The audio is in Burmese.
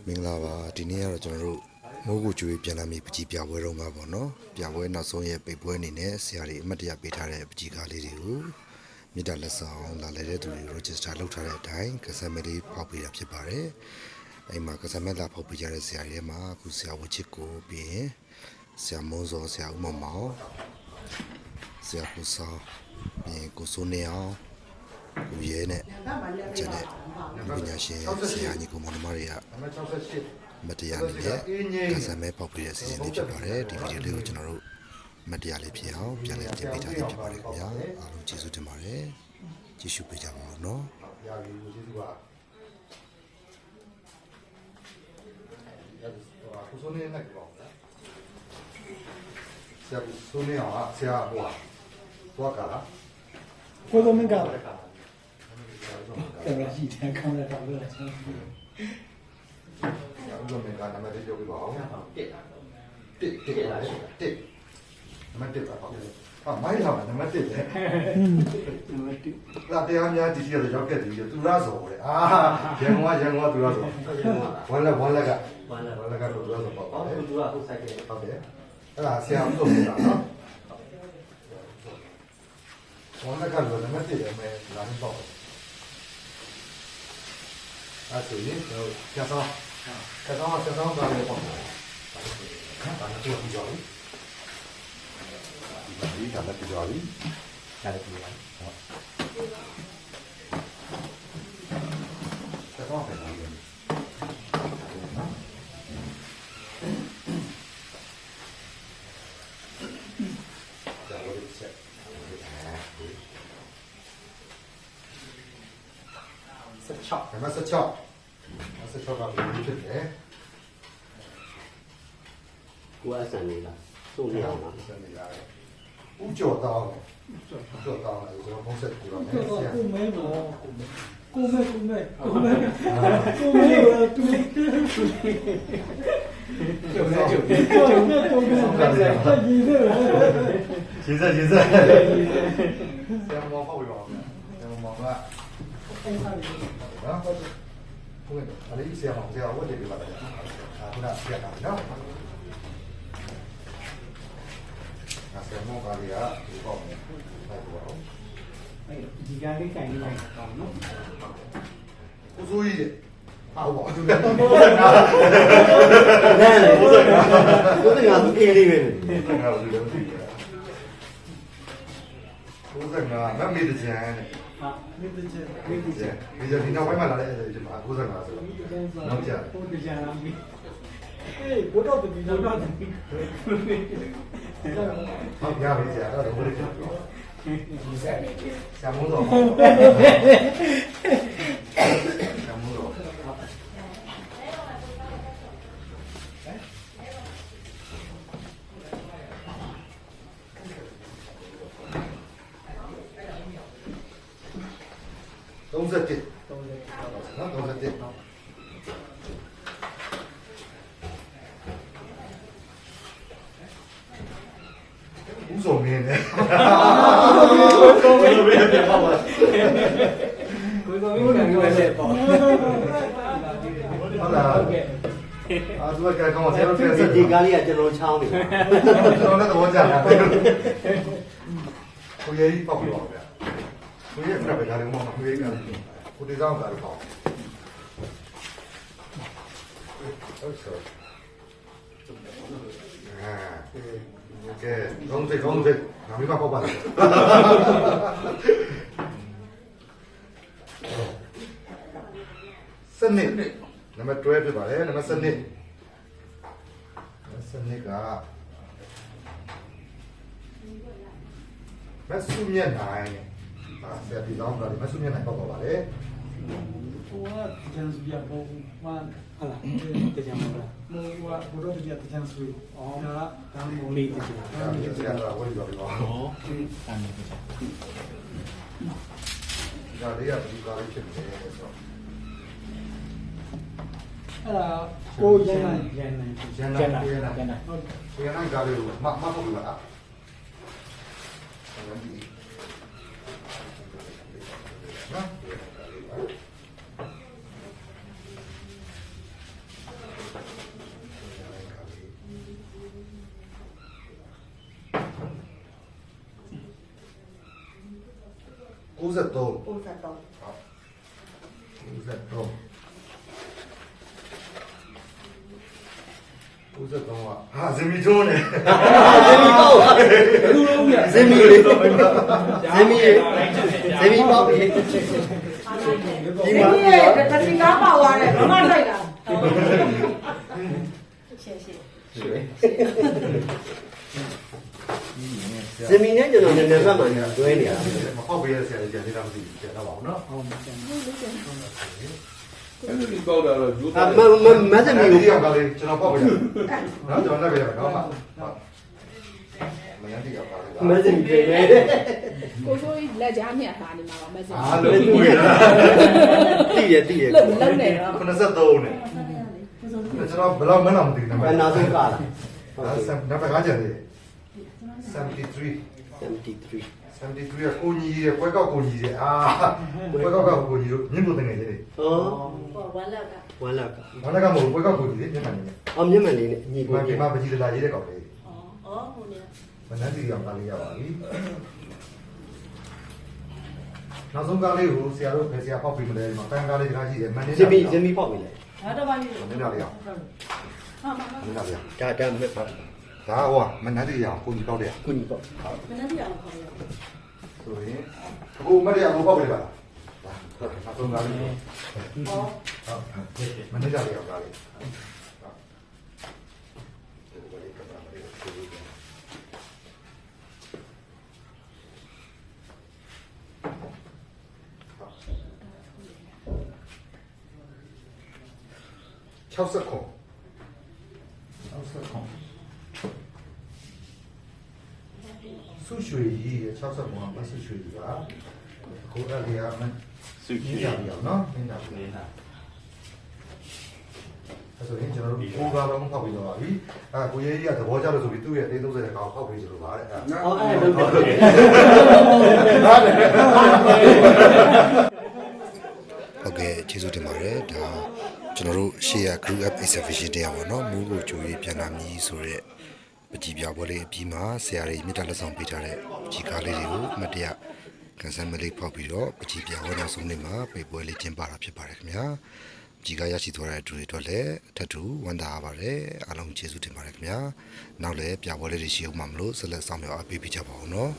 မင်္ဂလာပါဒီနေ့ကတော့ကျွန်တော်တို့မိုးကူကျွေးပြန်လာမိပကြီးပြပွဲတော့မှာပေါ့နော်ပြပွဲနောက်ဆုံးရဲ့ပိတ်ပွဲအနေနဲ့ဆရာတွေအမှတ်တရပေးထားတဲ့ပကြီးကားလေးတွေကိုမြေတားလက်ဆောင်လာလည်တဲ့သူတွေ register လုပ်ထားတဲ့အတိုင်းကစားမဲလေးဖောက်ပေးတာဖြစ်ပါတယ်အဲ့မှာကစားမဲလာဖောက်ပေးကြတဲ့ဆရာတွေမှာအခုဆရာဝချစ်ကိုပြီးရင်ဆရာမုံစောဆရာဦးမောင်မောင်ဆရာကိုစောပြီးရင်ကိုစိုးနေအောင်ကိုရဲနဲ့ကျန်တဲ့ပညာရှင်ဆရာညီကိုမောင်နှမတွေကမတရားနေတဲ့ကစားမဲပေါက်ပြတဲ့စီစဉ်လေးဖြစ်ပါတယ်ဒီဗီဒီယိုလေးကိုကျွန်တော်တို့မတရားလေးဖြစ်အောင်ပြန်လည်တင်ပြထားလေးဖြစ်ပါတယ်ခင်ဗျာအားလုံးကျေးဇူးတင်ပါတယ်ကြည့်ရှုပေးကြပါဦးနော်ကိုစိုးနေနဲ့ပေါ့ဆရာစိုးနေအောင်ဆရာဟိုသွားကြလားကိုစိုးမင်းကแต่ละที่แทนคำละคำเลย။အခုတော့မင်းကနံပါတ်1ပြောပြပါဦး။တစ်လား။တစ်။နံပါတ်1ပါပေါ့။ဟာမိုင်းလာနံပါတ်1လေ။နံပါတ်1။လာတရားများဒီစီကတော့ရောက်ခဲ့တယ်ပြီးသူရဆိုလေ။အာရန်ကုန်ကသူရဆို။ဝမ်းလက်ကသူရဆိုပေါ့။ဟုတ်သူကဟုတ်ဆိုင်တယ်။ဟုတ်တယ်။အဲ့ဒါဆရာဦးဆုံးနေတာနော်။ဝမ်းလက်ကလည်းနံပါတ်1ပဲမယ်လာနေပေါ့။အဲ့ဆိုရင်ကျတော့ကစားပါလေပေါ့။ဘာလို့ပြောကြလဲ။ဒီကလည်းပြောပြီ။ဒါလည်းပြောပြီ။ဟုတ်။ကစားပါလေ။ဒါလည်းဆက်16ကဘယ်လိုဖြစ်လဲကိုယ်အဆန်နေလားစိုးနေအောင်လားဆက်နေရတယ်ဦးကျော်တောင်းတယ်ကျွန်တော်ဖုန်းဆက်ကြည့်ပါမယ်ဆရာကိုမဲတော့ကိုမဲတူကျုပ်ကြည့်တယ်ကျေးဇူးဆရာမောင်ပေါ့ပြပါဦးဆရာမောင်ကနော်ဟုတ်ကဲ့အဲ့ဒီဆရာမောင်ဆရာဝတ်တယ်ပြပါလားခုနဆရာကနော်ဆရာမောင်ကလည်းဒီပေါ့မယ်ဟုတ်ပါဘူးဒီကားလေးကင်နေလိုက်တော့နော်ကိုစိုးကြီးတဲ့ဟုတ်ပါဘူးနဲလေကိုယ်ကသူအေးလေးပဲငါတို့လည်းမသိဘူးကိုယ်ကငါမမေ့တဲ့ကျန်တဲ့ဟာမိတချေဒီနောက်ပိုင်းမှာလာတဲ့ဒီမှာ95ဆိုတော့နောက်ကျဟိုတရားလာပြီအေးဘုတော့ဒီတော့တော့ဟုတ်ရပြီဆရာအဲ့တော့ဘယ်လိုလဲဆရာမုန်းတော့ဆရာမုန်းတော့31နော်31ဦးစုံမင်းနဲ့ကိုမဲပြန်ပါပါကိုမဲလည်းပေါ့ဟုတ်လားဟုတ်ကဲ့အာသူကကောင်းဆရာတို့ပြန်ဒီကားလေးကကျွန်တော်ချောင်းနေကျွန်တော်လည်းသဘောကျတာကိုရေးပေါက်ပြောဗျာကိုရေးဖရပဲဒါလည်းမဟုတ်ဘူးကိုရေးကကိုဒီဆောင်တာတော့ပေါ့ဟုတ်ဆိုကဲကောင်းစေငါမိမပေါက်ပါလားစနစ်နံပါတ်12ဖြစ်ပါတယ်နံပါတ်7ကမဆုမြတ်နိုင်ဆရာဒီလောင်းကမဆုမြတ်နိုင်ပေါက်ပါပါလေဟိုကကျန်စပြပုံမှန်ဟာလားတရားမလားမိုးကဘုရောတရားကျန်စပြီအော်ဒါမိုးလေးတရားဆရာကဝယ်ပြောပါအော်တမ်းနေကြဒါလေးကဒီကားလေးဖြစ်နေတယ်ဆိုတော့အဲ့ဒါကိုရန်နိုင်ရန်နိုင်ကားလေးကိုမဟုတ်ဘူးလားနော် 93 93 93ဟာဇင်မီထုံးနေ ဇင်မီပေါ့ လူလုံးပြ ဇင်မီလေးဇင်မီပေါ့ပြီ ဒီမှာတတိကားပါသွားတယ်ဘာမှလိုက်တာရှင်းရှင်း ဇင်မီနဲ့ကျွန်တော်နည်းနည်းမှမှတွဲနေတာ မဟုတ်ပေးရဆရာကြီးကြာနေတာမသိဘူးကြာတော့ပါဘူးနော် ဟုတ်တယ် အဲ့ဒီပေါက်တာတော့ယူ အ တာ မဇင်မီ ဒီ ကို ကလေးကျွန်တော်ပေါက်ပေးရနော်ကျွန်တော်လည်းပေးရမယ်နော်မနက်တိရောက်ပါလေ မဇင်မီပဲ ကိုဆိုးလက်ကြားမြတ်ထားနေမှာပါမစင် အားလုံး တည်ရလုံးလုံးနေတော့ 93နဲ့ကျွန်တော်ဘယ်လောက်မနာမသိဘူးနံပါ ဘ တ် ယ်နာဆုံးကလား နံပါတ်5ကျန်သေးတယ်73 73 73ကကိုကြီးရဲ့ပွဲကောက်ကိုကြီးရဲ့ပွဲကောက်ကကိုကြီးတို့မြင့်ဖို့တင်နေတယ် ဟော ဟောဝမ်းလက်က ဝမ်းလာက ဘာလဲကမဟုတ်ပွဲကောက်ကိုကြီးလေမျက်မှန်နေတယ် အော်မျက်မှန်လေးနဲ့ညီ ဒီ ကို မှာ ညီ ဒီမှာပကြီးလာရေးတဲ့ကောင်လေး ဩဟိုနေ မနက်တိရောက်ပါလေရပါပြီနောက်ဆုံးကားလေးကိုဆရာတို့ဖယ်ဆရာပေါက်ပြီးမလဲဒီမှာပန်းကားလေးတခါရှိတယ်မန်နေ ဇင်မီပေါက်ပြီလေ ဒါတော့ပါပြီ မင်းသားလေးအောင် ဟာမမ မင်းသားလေးအောင် ဒါမြက်ပါ ဒါဟောမနက်တိရောက်ကိုကြီးပေါက်တယ် ကိုညီပေါက် မနေ့ကအောင်ခေါ်ရ ဆိုရင်အခုမရဘူးပေါက်ပြီပါလားနောက်ဆုံးကားလေး ဟော မနေ့ကလေးရောက်ကားလေး60ခုစုရွှေကြီးရဲ့60ခုကမစုရွှေကြီးပါကိုအဲ့ဒီကမစုရွှေကြီးအောင်နော်နင်းတာနေတာအဲ့ဆိုရင်ကျွန်တော်တို့ကိုးကားလုံးဖောက်ပြီးတော့ပါပြီကိုရေးကြီးကသဘောကျလို့ဆိုပြီးသူ့ရဲ့အသေး30တဲ့ကောင်ဖောက်ပြီးဆိုလို့ပါတဲ့အဲ့ အော်အဲ့ဒါတော့ ဟုတ်ကဲ့ကျေးဇူးတင်ပါတယ်ဒါကျွန်တော်တို့ရှေ့ရ group app exhibition တရားပေါ့နော်မူးကိုကြိုရေးပြန်လာမည်ဆိုတော့ပကြီးပြပွဲလေးအပြီးမှာဆရာတွေမြစ်တာလက်ဆောင်ပေးထားတဲ့ပကြီးကားလေးတွေကိုအမတ်တရကန်ဆယ်မလေးဖောက်ပြီးတော့ပကြီးပြပွဲနောက်ဆုံးနေ့မှာပိတ်ပွဲလေးကျင်းပတာဖြစ်ပါတယ်ခင်ဗျာပကြီးကားရရှိသွားတဲ့သူတွေတော့လည်းအထက်တူဝန်တာပါတယ်အားလုံးကျေးဇူးတင်ပါတယ်ခင်ဗျာနောက်လည်းပြပွဲလေးတွေရှိအောင်မလို့ဆက်လက်ဆောင်ရွက်အားပေးကြပါဦးနော်